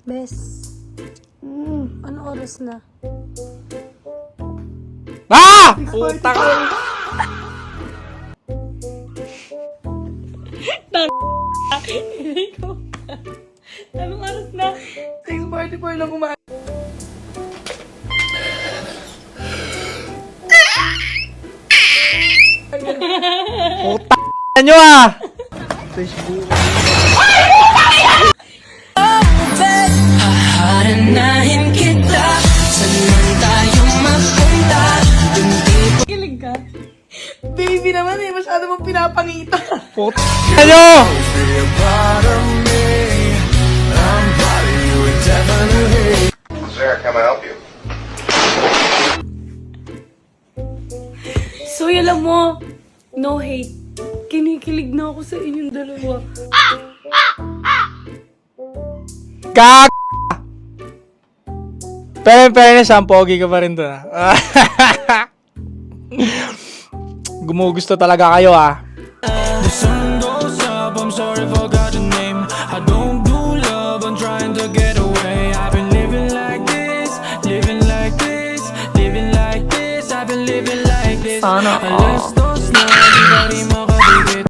Bes. Ano oras na? Ah! Putak! Anong oras na? 6:44 na kumain. Putak nyo ah! Haharanahin kita, saan man tayo mapunta. Kilig ka? Baby naman eh, masyado mong pinapangita. Putak nyo! Sir, can I help you? So, alam mo, no hate. Kinikilig na ako sa inyong dalawa. Kak! Pero in fairness, ang pogi ka pa rin doon ah. Gumugusto talaga kayo ah. The sun goes up, I'm sorry, forgot your name. I don't do love, I'm trying to get away. I've been living like this, living like this, living like this. I've been living like this. Sana all. Alas dos na, di ba rin